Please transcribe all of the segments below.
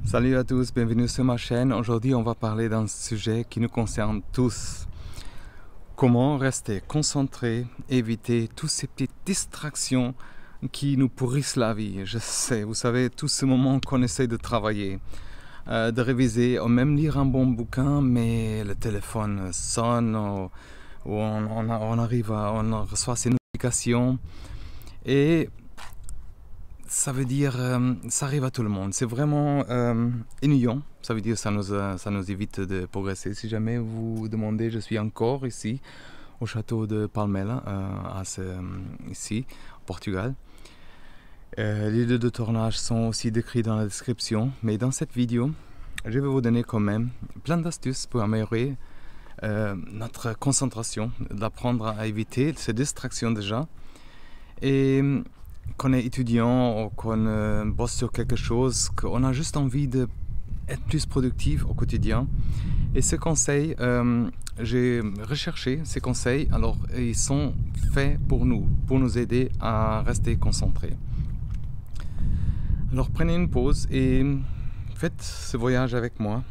Salut à tous, bienvenue sur ma chaîne. Aujourd'hui, on va parler d'un sujet qui nous concerne tous. Comment rester concentré, éviter toutes ces petites distractions qui nous pourrissent la vie. Je sais, vous savez, tous ces moments qu'on essaie de travailler, de réviser, ou même lire un bon bouquin, mais le téléphone sonne, ou on reçoit ces notifications. Et ça veut dire, ça arrive à tout le monde. C'est vraiment ennuyant. Ça veut dire ça nous évite de progresser. Si jamais vous vous demandez, je suis encore ici, au château de Palmela, ici, au Portugal. Les lieux de tournage sont aussi décrits dans la description. Mais dans cette vidéo, je vais vous donner quand même plein d'astuces pour améliorer notre concentration, d'apprendre à éviter ces distractions déjà. Et qu'on est étudiant ou qu'on bosse sur quelque chose, qu'on a juste envie d'être plus productif au quotidien. Et ces conseils, j'ai recherché ces conseils, alors ils sont faits pour nous aider à rester concentrés. Alors prenez une pause et faites ce voyage avec moi.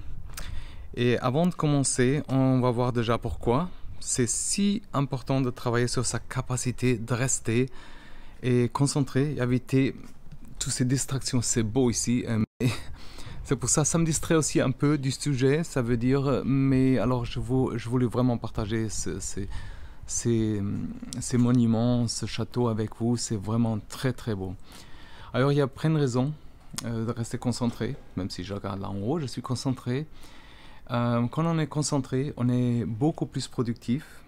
Et avant de commencer, on va voir déjà pourquoi c'est si important de travailler sur sa capacité de rester et concentrer, éviter toutes ces distractions. C'est beau ici, mais c'est pour ça me distrait aussi un peu du sujet, ça veut dire, mais alors je voulais vraiment partager ces monuments, ce château avec vous. C'est vraiment très très beau. Alors il y a plein de raisons de rester concentré, même si je regarde là en haut, je suis concentré. Quand on est concentré, on est beaucoup plus productif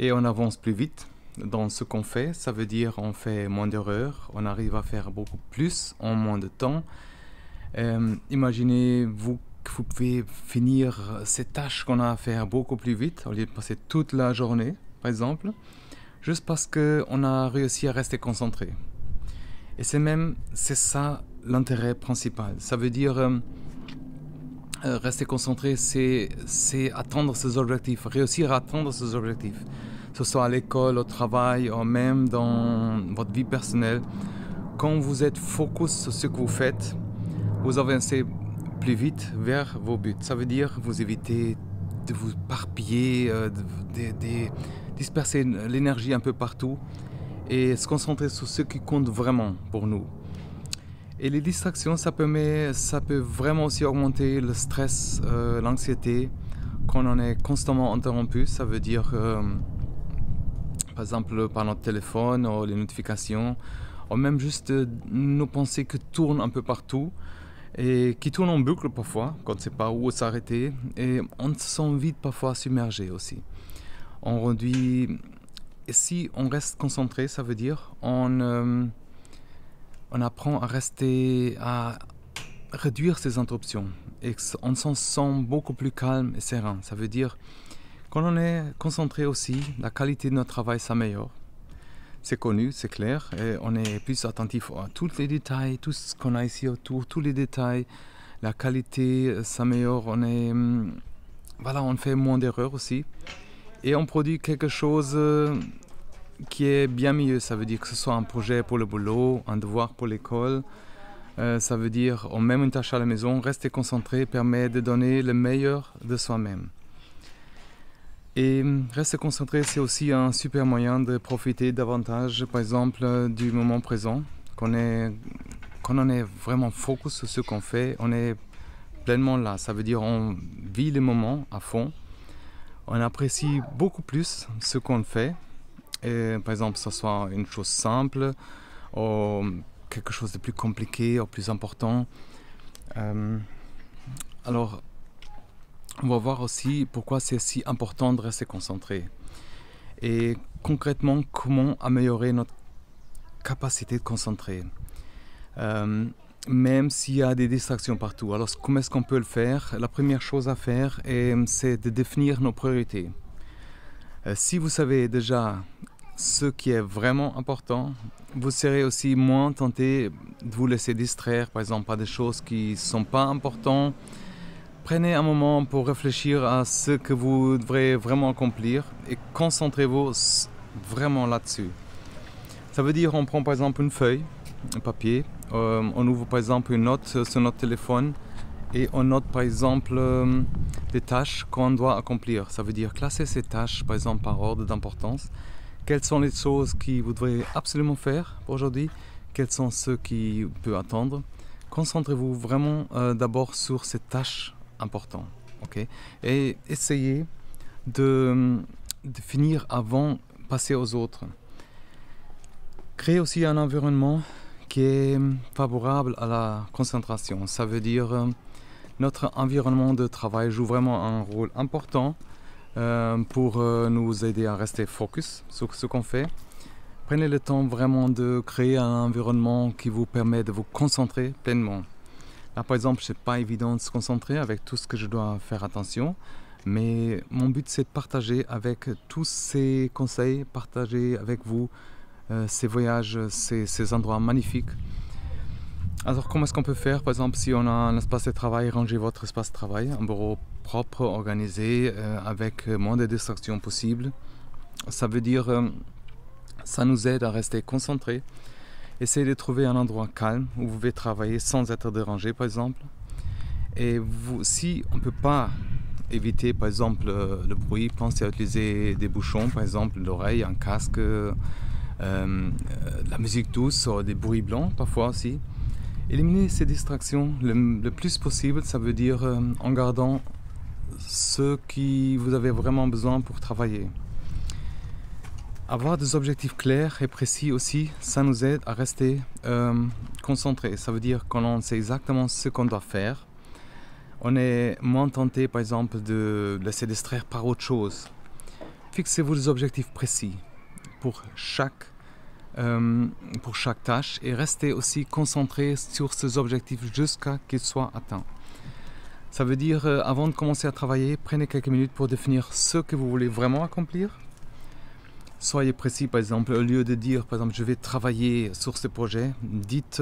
et on avance plus vite dans ce qu'on fait. Ça veut dire on fait moins d'erreurs, on arrive à faire beaucoup plus en moins de temps. Imaginez-vous que vous pouvez finir ces tâches qu'on a à faire beaucoup plus vite, au lieu de passer toute la journée, par exemple, juste parce qu'on a réussi à rester concentré. Et c'est ça l'intérêt principal. Ça veut dire rester concentré, c'est atteindre ses objectifs, réussir à atteindre ses objectifs. Que ce soit à l'école, au travail, ou même dans votre vie personnelle. Quand vous êtes focus sur ce que vous faites, vous avancez plus vite vers vos buts. Ça veut dire vous évitez de vous éparpiller, de disperser l'énergie un peu partout et se concentrer sur ce qui compte vraiment pour nous. Et les distractions, ça peut vraiment aussi augmenter le stress, l'anxiété quand on est constamment interrompu. Ça veut dire par exemple par notre téléphone ou les notifications, ou même juste nos pensées qui tournent un peu partout et qui tournent en boucle parfois, quand on ne sait pas où s'arrêter, et on se sent vite parfois submergé aussi. Et si on reste concentré, ça veut dire on apprend à réduire ces interruptions et on se sent beaucoup plus calme et serein. Ça veut dire quand on est concentré aussi, la qualité de notre travail s'améliore. C'est connu, c'est clair, et on est plus attentif à tous les détails, tout ce qu'on a ici autour, tous les détails. La qualité s'améliore, on fait moins d'erreurs aussi. Et on produit quelque chose qui est bien mieux. Ça veut dire que ce soit un projet pour le boulot, un devoir pour l'école. Ça veut dire, ou même une tâche à la maison, rester concentré permet de donner le meilleur de soi-même. Et rester concentré, c'est aussi un super moyen de profiter davantage, par exemple, du moment présent. Quand on est vraiment focus sur ce qu'on fait, on est pleinement là. Ça veut dire on vit le moment à fond. On apprécie beaucoup plus ce qu'on fait. Et, par exemple, que ce soit une chose simple ou quelque chose de plus compliqué ou plus important. Alors, on va voir aussi pourquoi c'est si important de rester concentré. Et concrètement, comment améliorer notre capacité de concentrer. Même s'il y a des distractions partout. Alors, comment est-ce qu'on peut le faire? La première chose à faire, c'est de définir nos priorités. Si vous savez déjà ce qui est vraiment important, vous serez aussi moins tenté de vous laisser distraire, par exemple, par des choses qui ne sont pas importantes. Prenez un moment pour réfléchir à ce que vous devrez vraiment accomplir et concentrez-vous vraiment là-dessus. Ça veut dire on prend par exemple une feuille, un papier, on ouvre par exemple une note sur notre téléphone et on note par exemple des tâches qu'on doit accomplir. Ça veut dire classer ces tâches par exemple par ordre d'importance. Quelles sont les choses que vous devez absolument faire pour aujourd'hui? Quels sont ceux qui peuvent attendre? Concentrez-vous vraiment d'abord sur ces tâches importantes. Okay? Et essayez de finir avant de passer aux autres. Créez aussi un environnement qui est favorable à la concentration. Ça veut dire notre environnement de travail joue vraiment un rôle important pour nous aider à rester focus sur ce qu'on fait. Prenez le temps vraiment de créer un environnement qui vous permet de vous concentrer pleinement. Là par exemple, c'est pas évident de se concentrer avec tout ce que je dois faire attention, mais mon but c'est de partager avec tous ces conseils, partager avec vous ces voyages, ces endroits magnifiques. Alors comment est-ce qu'on peut faire? Par exemple, si on a un espace de travail, rangez votre espace de travail, un bureau propre, organisé, avec moins de distractions possibles. Ça veut dire, ça nous aide à rester concentrés. Essayez de trouver un endroit calme où vous pouvez travailler sans être dérangé par exemple. Et si on ne peut pas éviter par exemple le bruit, pensez à utiliser des bouchons, par exemple l'oreille, un casque, la musique douce, des bruits blancs parfois aussi. Éliminez ces distractions le plus possible, ça veut dire en gardant ce que vous avez vraiment besoin pour travailler. Avoir des objectifs clairs et précis aussi, ça nous aide à rester concentrés. Ça veut dire qu'on sait exactement ce qu'on doit faire. On est moins tenté par exemple de laisser distraire par autre chose. Fixez-vous des objectifs précis pour chaque tâche et restez aussi concentré sur ces objectifs jusqu'à qu'ils soient atteints. Ça veut dire avant de commencer à travailler, prenez quelques minutes pour définir ce que vous voulez vraiment accomplir. Soyez précis par exemple, au lieu de dire par exemple je vais travailler sur ce projet, dites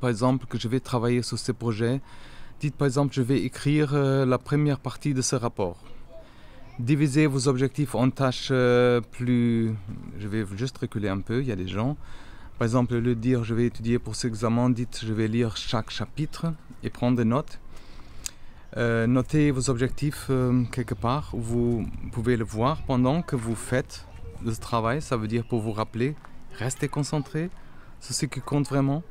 par exemple que je vais travailler sur ce projet, dites par exemple je vais écrire la première partie de ce rapport. Divisez vos objectifs en tâches plus... Je vais juste reculer un peu, il y a des gens. Par exemple, au lieu de dire je vais étudier pour cet examen, dites je vais lire chaque chapitre et prendre des notes. Notez vos objectifs quelque part où vous pouvez le voir pendant que vous faites le travail. Ça veut dire pour vous rappeler, restez concentré, c'est ce qui compte vraiment.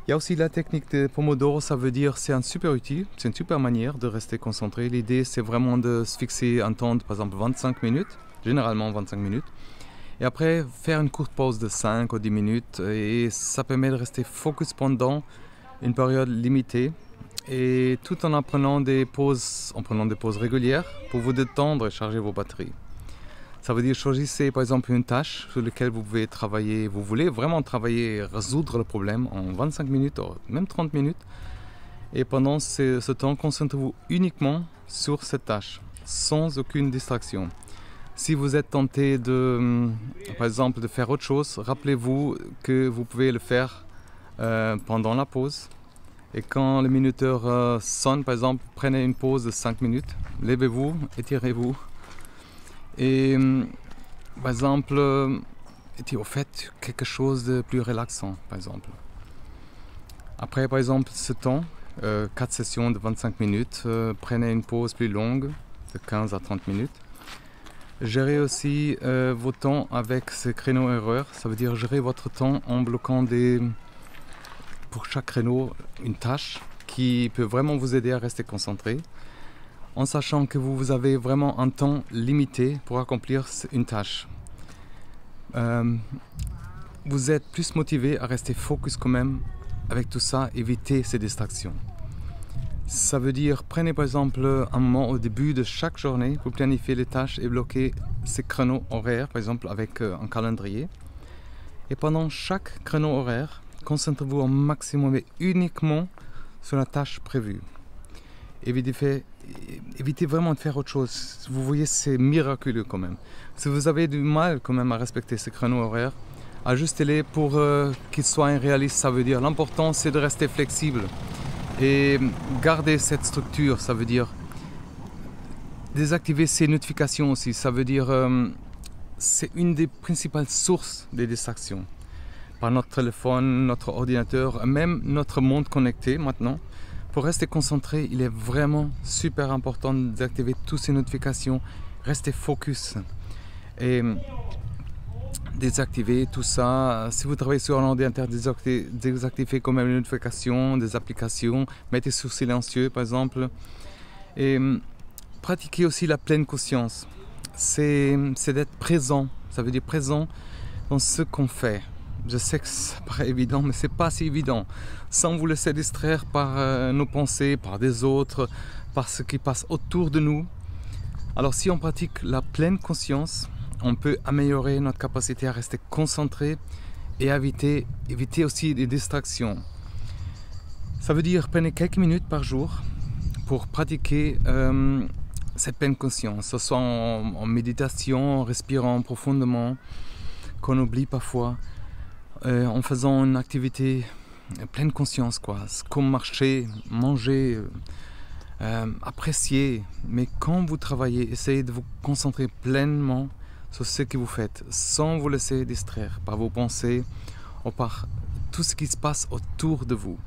Il y a aussi la technique de Pomodoro, ça veut dire c'est un super outil, c'est une super manière de rester concentré. L'idée c'est vraiment de se fixer un temps de par exemple 25 minutes, généralement 25 minutes. Et après faire une courte pause de 5 ou 10 minutes et ça permet de rester focus pendant une période limitée. Et tout en prenant des pauses régulières pour vous détendre et charger vos batteries. Ça veut dire choisissez par exemple une tâche sur laquelle vous pouvez travailler, vous voulez vraiment travailler et résoudre le problème en 25 minutes ou même 30 minutes. Et pendant ce temps, concentrez-vous uniquement sur cette tâche, sans aucune distraction. Si vous êtes tenté par exemple de faire autre chose, rappelez-vous que vous pouvez le faire pendant la pause. Et quand le minuteur sonne, par exemple, prenez une pause de 5 minutes, levez-vous, étirez-vous. Et par exemple, faites quelque chose de plus relaxant, par exemple. Après, par exemple, ce temps, 4 sessions de 25 minutes, prenez une pause plus longue, de 15 à 30 minutes. Gérez aussi vos temps avec ces créneaux erreurs, ça veut dire gérer votre temps en bloquant pour chaque créneau une tâche qui peut vraiment vous aider à rester concentré, en sachant que vous avez vraiment un temps limité pour accomplir une tâche. Vous êtes plus motivé à rester focus quand même avec tout ça, éviter ces distractions. Ça veut dire, prenez par exemple un moment au début de chaque journée pour planifier les tâches et bloquer ces créneaux horaires, par exemple avec un calendrier. Et pendant chaque créneau horaire, concentrez-vous au maximum et uniquement sur la tâche prévue. Évitez vraiment de faire autre chose. Vous voyez, c'est miraculeux quand même. Si vous avez du mal quand même à respecter ces créneaux horaires, ajustez-les pour qu'ils soient réalistes. Ça veut dire l'important c'est de rester flexible et garder cette structure. Ça veut dire désactiver ces notifications aussi. Ça veut dire c'est une des principales sources des distractions. par notre téléphone, notre ordinateur, même notre monde connecté maintenant. Pour rester concentré, il est vraiment super important de désactiver toutes ces notifications, rester focus et désactiver tout ça. Si vous travaillez sur un ordinateur, désactivez quand même les notifications des applications, mettez sur silencieux par exemple. Et pratiquez aussi la pleine conscience. C'est d'être présent, ça veut dire présent dans ce qu'on fait. Je sais que ça paraît évident, mais c'est pas si évident. Sans vous laisser distraire par nos pensées, par des autres, par ce qui passe autour de nous. Alors si on pratique la pleine conscience, on peut améliorer notre capacité à rester concentré et éviter aussi des distractions. Ça veut dire prenez quelques minutes par jour pour pratiquer cette pleine conscience, que ce soit en méditation, en respirant profondément, qu'on oublie parfois, en faisant une activité pleine conscience, comme marcher, manger, apprécier. Mais quand vous travaillez, essayez de vous concentrer pleinement sur ce que vous faites, sans vous laisser distraire par vos pensées ou par tout ce qui se passe autour de vous.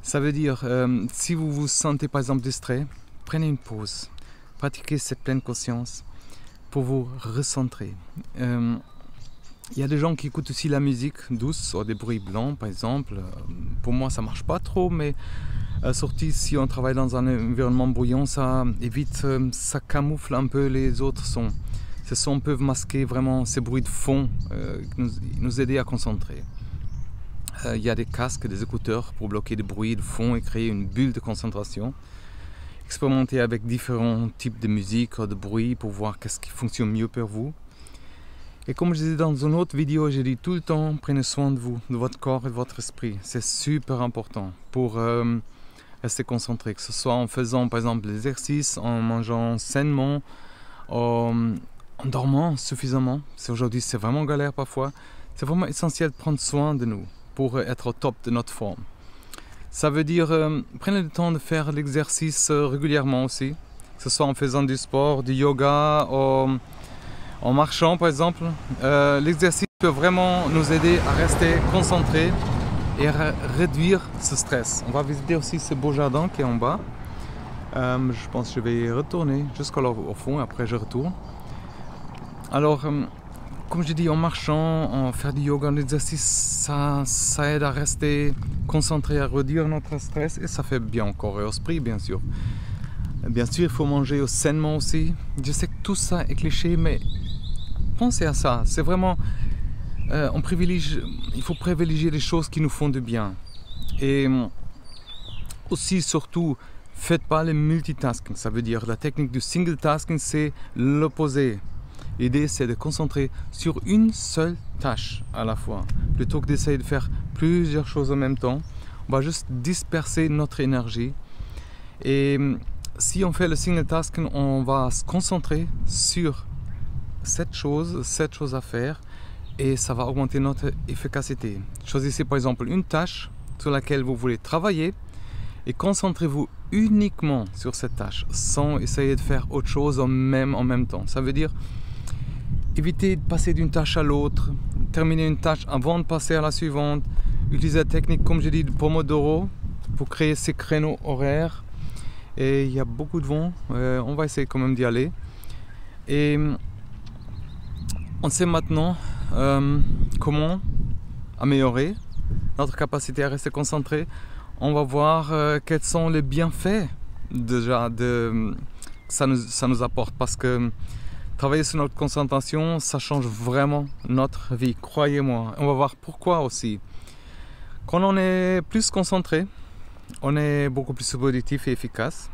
Ça veut dire, si vous vous sentez par exemple distrait, prenez une pause, pratiquez cette pleine conscience pour vous recentrer. Il y a des gens qui écoutent aussi la musique douce, ou des bruits blancs par exemple. Pour moi ça marche pas trop, mais surtout si on travaille dans un environnement bruyant, ça évite, ça camoufle un peu les autres sons. Ces sons peuvent masquer vraiment ces bruits de fond, nous aider à concentrer. Il y a des casques, des écouteurs pour bloquer des bruits de fond et créer une bulle de concentration. Expérimentez avec différents types de musique, de bruit pour voir qu'est-ce qui fonctionne mieux pour vous. Et comme je disais dans une autre vidéo, j'ai dit tout le temps, prenez soin de vous, de votre corps et de votre esprit. C'est super important pour rester concentré, que ce soit en faisant par exemple l'exercice, en mangeant sainement, en dormant suffisamment. Aujourd'hui c'est vraiment galère parfois. C'est vraiment essentiel de prendre soin de nous pour être au top de notre forme. Ça veut dire prenez le temps de faire l'exercice régulièrement aussi, que ce soit en faisant du sport, du yoga, en marchant par exemple. L'exercice peut vraiment nous aider à rester concentrés et à réduire ce stress. On va visiter aussi ce beau jardin qui est en bas. Je pense que je vais retourner jusqu'au fond et après je retourne. Alors, comme je dis, en marchant, en faire du yoga, l'exercice, ça aide à rester concentré, à réduire notre stress et ça fait bien au corps et au esprit, bien sûr. Bien sûr, il faut manger sainement aussi. Je sais que tout ça est cliché, mais pensez à ça. C'est vraiment, il faut privilégier les choses qui nous font du bien. Et aussi, surtout, faites pas le multitasking. Ça veut dire la technique du single tasking, c'est l'opposé. L'idée, c'est de concentrer sur une seule tâche à la fois. Plutôt que d'essayer de faire plusieurs choses en même temps, on va juste disperser notre énergie. Et si on fait le single tasking, on va se concentrer sur cette chose à faire et ça va augmenter notre efficacité. Choisissez par exemple une tâche sur laquelle vous voulez travailler et concentrez-vous uniquement sur cette tâche sans essayer de faire autre chose en même temps. Ça veut dire évitez de passer d'une tâche à l'autre, terminer une tâche avant de passer à la suivante, utilisez la technique comme je dis de Pomodoro pour créer ces créneaux horaires. Et il y a beaucoup de vent, on va essayer quand même d'y aller. Et on sait maintenant comment améliorer notre capacité à rester concentré. On va voir quels sont les bienfaits déjà que ça nous apporte, parce que travailler sur notre concentration, ça change vraiment notre vie, croyez-moi. On va voir pourquoi aussi. Quand on est plus concentré, on est beaucoup plus productif et efficace.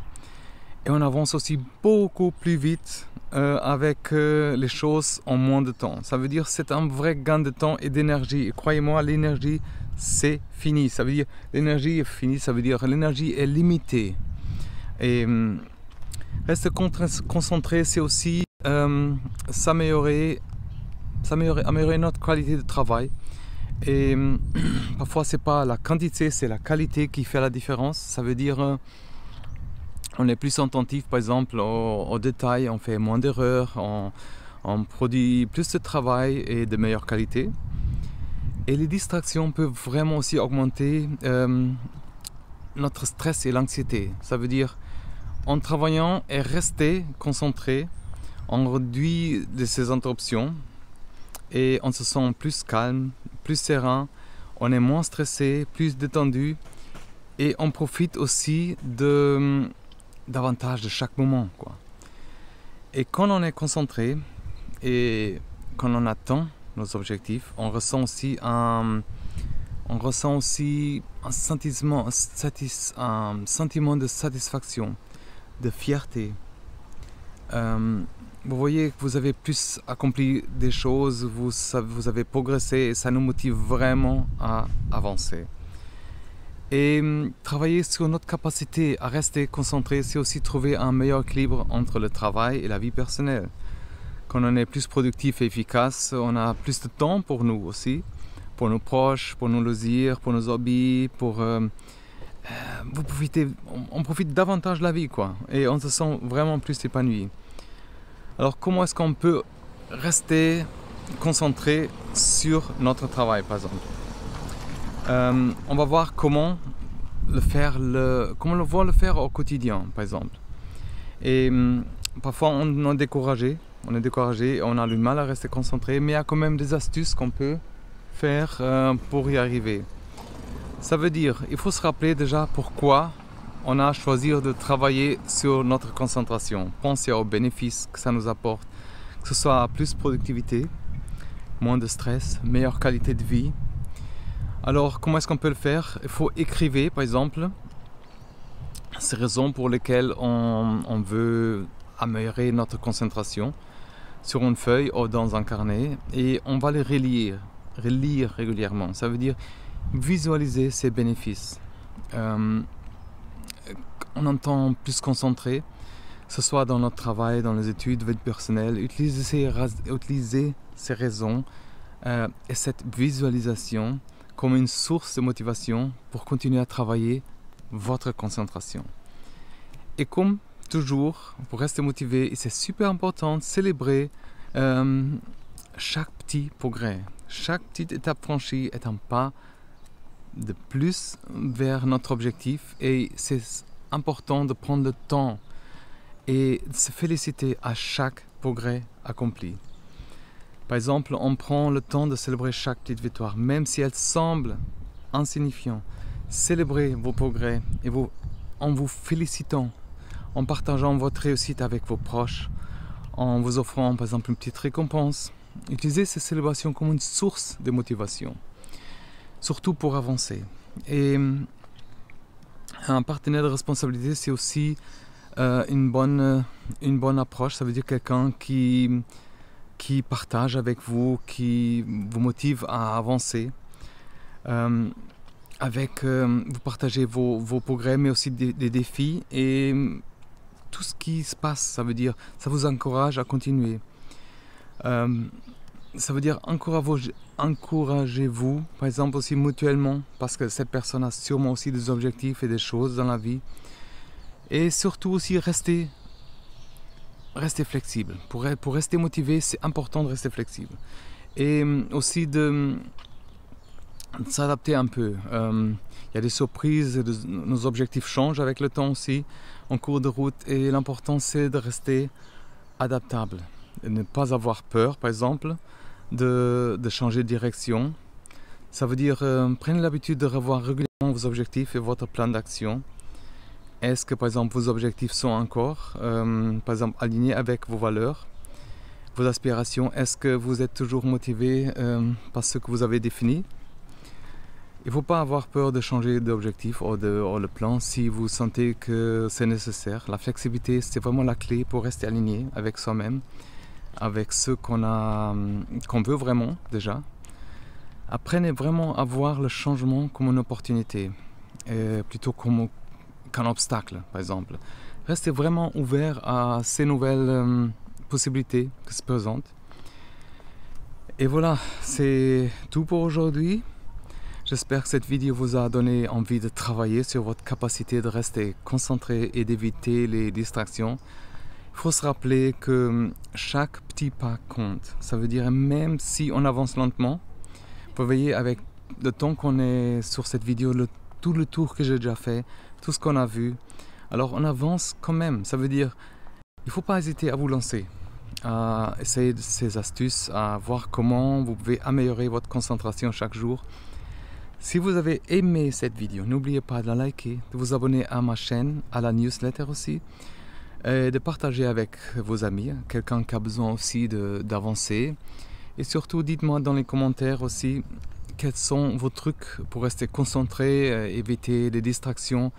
Et on avance aussi beaucoup plus vite avec les choses en moins de temps. Ça veut dire que c'est un vrai gain de temps et d'énergie. Et croyez-moi, l'énergie, c'est fini. Ça veut dire l'énergie est finie, ça veut dire l'énergie est limitée. Et rester concentré, c'est aussi améliorer notre qualité de travail. Et parfois c'est pas la quantité, c'est la qualité qui fait la différence. Ça veut dire on est plus attentif par exemple aux détails, on fait moins d'erreurs, on produit plus de travail et de meilleure qualité. Et les distractions peuvent vraiment aussi augmenter notre stress et l'anxiété. Ça veut dire, en travaillant et rester concentré, on réduit ces interruptions et on se sent plus calme, plus serein, on est moins stressé, plus détendu et on profite aussi davantage de chaque moment, quoi. Et quand on est concentré et quand on atteint nos objectifs, on ressent aussi un sentiment de satisfaction, de fierté. Vous voyez que vous avez plus accompli des choses, vous avez progressé et ça nous motive vraiment à avancer. Et travailler sur notre capacité à rester concentré, c'est aussi trouver un meilleur équilibre entre le travail et la vie personnelle. Quand on est plus productif et efficace, on a plus de temps pour nous aussi, pour nos proches, pour nos loisirs, pour nos hobbies, on profite davantage de la vie, quoi, et on se sent vraiment plus épanoui. Alors comment est-ce qu'on peut rester concentré sur notre travail, par exemple? On va voir comment le faire au quotidien, par exemple. Et parfois on est découragé, on a du mal à rester concentré, mais il y a quand même des astuces qu'on peut faire pour y arriver. Ça veut dire, il faut se rappeler déjà pourquoi on a choisi de travailler sur notre concentration. Penser aux bénéfices que ça nous apporte, que ce soit plus de productivité, moins de stress, meilleure qualité de vie. Alors, comment est-ce qu'on peut le faire? Il faut écrire, par exemple, ces raisons pour lesquelles on veut améliorer notre concentration sur une feuille ou dans un carnet, et on va les relire régulièrement. Ça veut dire visualiser ces bénéfices. On entend plus concentré, que ce soit dans notre travail, dans les études, vie personnelle. Utiliser ces raisons et cette visualisation comme une source de motivation pour continuer à travailler votre concentration. Et comme toujours, pour rester motivé, c'est super important de célébrer chaque petit progrès. Chaque petite étape franchie est un pas de plus vers notre objectif, et c'est important de prendre le temps et de se féliciter à chaque progrès accompli. Par exemple, on prend le temps de célébrer chaque petite victoire, même si elle semble insignifiante. Célébrez vos progrès en vous félicitant, en partageant votre réussite avec vos proches, en vous offrant par exemple une petite récompense. Utilisez ces célébrations comme une source de motivation, surtout pour avancer. Et un partenaire de responsabilité, c'est aussi une bonne approche. Ça veut dire quelqu'un qui partage avec vous, qui vous motive à avancer. Vous partagez vos progrès, mais aussi des défis et tout ce qui se passe. Ça veut dire, ça vous encourage à continuer. Ça veut dire encouragez-vous, par exemple aussi mutuellement, parce que cette personne a sûrement aussi des objectifs et des choses dans la vie. Et surtout aussi rester flexible. Pour rester motivé, c'est important de rester flexible. Et aussi de s'adapter un peu. Il y a des surprises, nos objectifs changent avec le temps aussi, en cours de route. Et l'important, c'est de rester adaptable. Et ne pas avoir peur, par exemple, de changer de direction. Ça veut dire, prenez l'habitude de revoir régulièrement vos objectifs et votre plan d'action. Est-ce que, par exemple, vos objectifs sont encore, par exemple, alignés avec vos valeurs, vos aspirations? Est-ce que vous êtes toujours motivé par ce que vous avez défini? Il ne faut pas avoir peur de changer d'objectif ou le plan si vous sentez que c'est nécessaire. La flexibilité, c'est vraiment la clé pour rester aligné avec soi-même, avec ce qu'on veut vraiment déjà. Apprenez vraiment à voir le changement comme une opportunité, plutôt qu'un obstacle, par exemple. Restez vraiment ouvert à ces nouvelles possibilités qui se présentent. Et voilà, c'est tout pour aujourd'hui. J'espère que cette vidéo vous a donné envie de travailler sur votre capacité de rester concentré et d'éviter les distractions. Il faut se rappeler que chaque petit pas compte. Ça veut dire même si on avance lentement, Vous voyez, avec le temps qu'on est sur cette vidéo, tout le tour que j'ai déjà fait, tout ce qu'on a vu, alors on avance quand même. Ça veut dire, il ne faut pas hésiter à vous lancer, à essayer ces astuces, à voir comment vous pouvez améliorer votre concentration chaque jour. Si vous avez aimé cette vidéo, n'oubliez pas de la liker, de vous abonner à ma chaîne, à la newsletter aussi, et de partager avec vos amis, quelqu'un qui a besoin aussi d'avancer. Et surtout, dites-moi dans les commentaires aussi quels sont vos trucs pour rester concentré, éviter les distractions.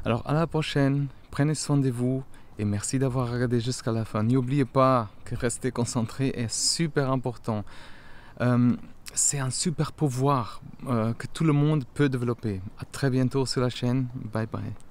Alors à la prochaine, prenez soin de vous et merci d'avoir regardé jusqu'à la fin. N'oubliez pas que rester concentré est super important. C'est un super pouvoir que tout le monde peut développer. À très bientôt sur la chaîne. Bye bye.